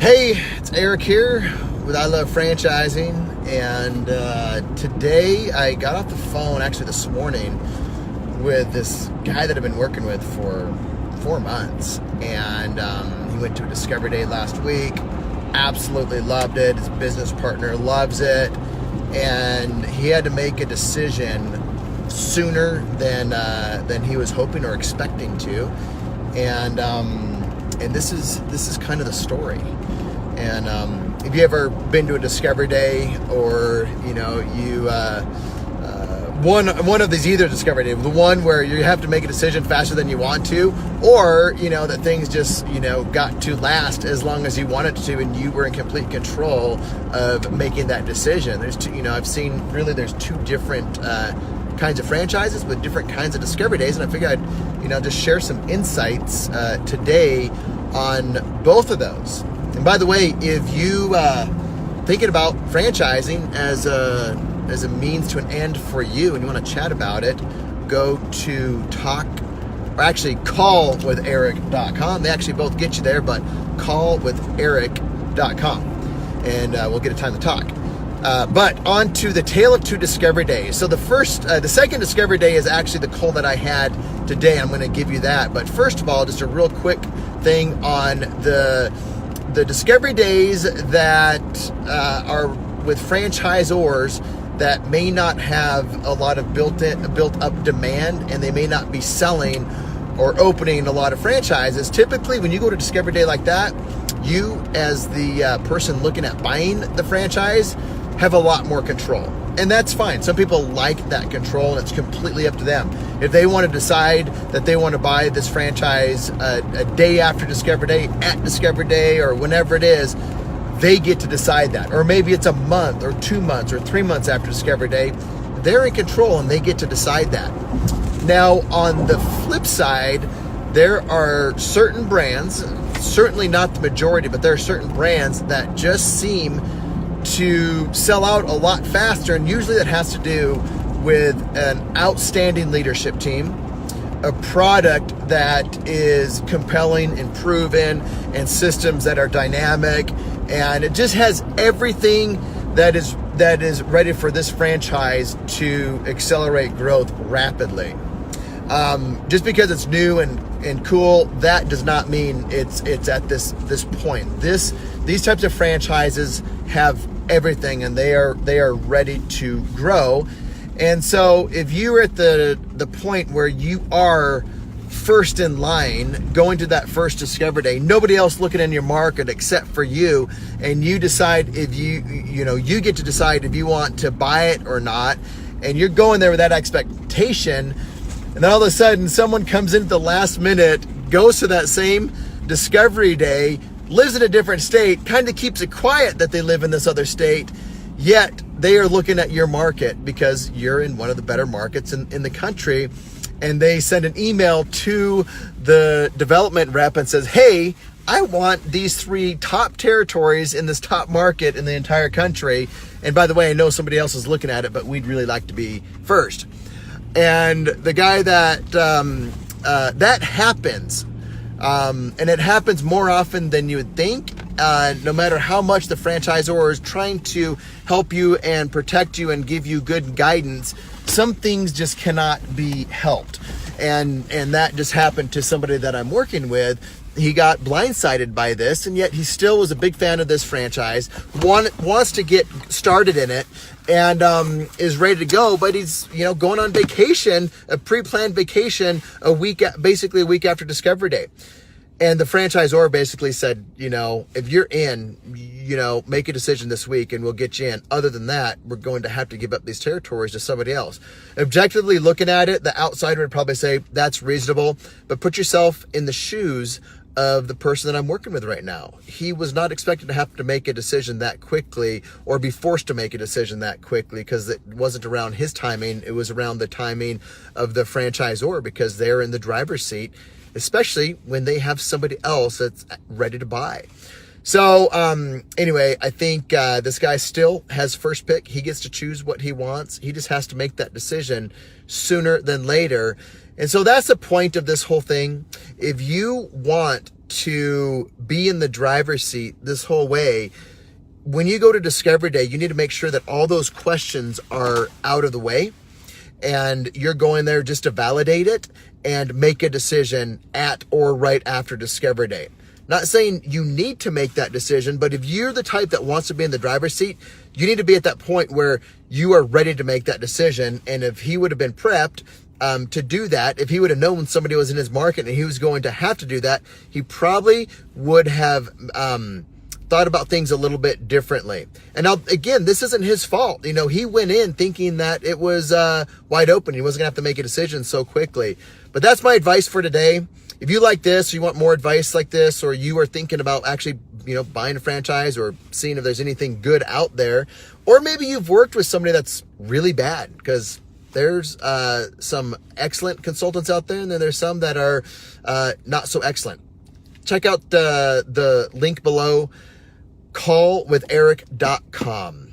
Hey, it's Eric here with I Love Franchising, and today I got off the phone actually this morning with this guy that I've been working with for 4 months, and he went to a Discovery Day last week, absolutely loved it. His business partner loves it, and he had to make a decision sooner than he was hoping or expecting to, and this is kind of the story. And if you ever been to a Discovery Day, or one of these, either Discovery Day, the one where you have to make a decision faster than you want to, or that things just got to last as long as you wanted to, and you were in complete control of making that decision. There's two, I've seen really there's two different kinds of franchises with different kinds of Discovery Days, and I figured I'd just share some insights today on both of those. And by the way, if you thinking about franchising as a means to an end for you, and you want to chat about it, go to callwitheric.com. They actually both get you there, but callwitheric.com, and we'll get a time to talk. But on to the tale of two Discovery Days. So the second Discovery Day is actually the call that I had today. I'm going to give you that. But first of all, just a real quick thing on the Discovery Days that are with franchisors that may not have a lot of built up demand, and they may not be selling or opening a lot of franchises. Typically, when you go to Discovery Day like that, you as the person looking at buying the franchise have a lot more control. And that's fine. Some people like that control, and it's completely up to them. If they want to decide that they want to buy this franchise a day after Discovery Day, at Discovery Day, or whenever it is, they get to decide that. Or maybe it's a month or 2 months or 3 months after Discovery Day. They're in control, and they get to decide that. Now, on the flip side, there are certain brands, certainly not the majority, but there are certain brands that just seem to sell out a lot faster, and usually that has to do with an outstanding leadership team, a product that is compelling and proven, and systems that are dynamic, and it just has everything that is ready for this franchise to accelerate growth rapidly. Just because it's new and cool, that does not mean it's at this point. These types of franchises have everything, and they are ready to grow. And so if you're at the point where you are first in line, going to that first Discovery Day, nobody else looking in your market except for you, and you decide if you get to decide if you want to buy it or not, and you're going there with that expectation, and then all of a sudden someone comes in at the last minute, goes to that same Discovery Day, lives in a different state, kind of keeps it quiet that they live in this other state, yet they are looking at your market because you're in one of the better markets in the country, and they send an email to the development rep and says, hey, I want these 3 top territories in this top market in the entire country, and by the way, I know somebody else is looking at it, but we'd really like to be first. And the guy that happens, and it happens more often than you would think. No matter how much the franchisor is trying to help you and protect you and give you good guidance, some things just cannot be helped. And that just happened to somebody that I'm working with. He got blindsided by this, and yet he still was a big fan of this franchise, wants to get started in it, and is ready to go, but he's going on vacation, a pre-planned vacation, basically a week after Discovery Day. And the franchisor basically said, if you're in, make a decision this week and we'll get you in. Other than that, we're going to have to give up these territories to somebody else. Objectively looking at it, the outsider would probably say that's reasonable, but put yourself in the shoes of the person that I'm working with right now. He was not expected to have to make a decision that quickly, or be forced to make a decision that quickly, because it wasn't around his timing. It was around the timing of the franchisor, because they're in the driver's seat, especially when they have somebody else that's ready to buy. So anyway, I think this guy still has first pick. He gets to choose what he wants. He just has to make that decision sooner than later. And so that's the point of this whole thing. If you want to be in the driver's seat this whole way, when you go to Discovery Day, you need to make sure that all those questions are out of the way, and you're going there just to validate it and make a decision at or right after Discovery Day. Not saying you need to make that decision, but if you're the type that wants to be in the driver's seat, you need to be at that point where you are ready to make that decision. And if he would have been prepped to do that, if he would have known somebody was in his market and he was going to have to do that, he probably would have thought about things a little bit differently. And now, again, this isn't his fault. He went in thinking that it was wide open. He wasn't gonna have to make a decision so quickly. But that's my advice for today. If you like this, or you want more advice like this, or you are thinking about actually, buying a franchise or seeing if there's anything good out there, or maybe you've worked with somebody that's really bad, because there's some excellent consultants out there, and then there's some that are not so excellent. Check out the link below, callwitheric.com.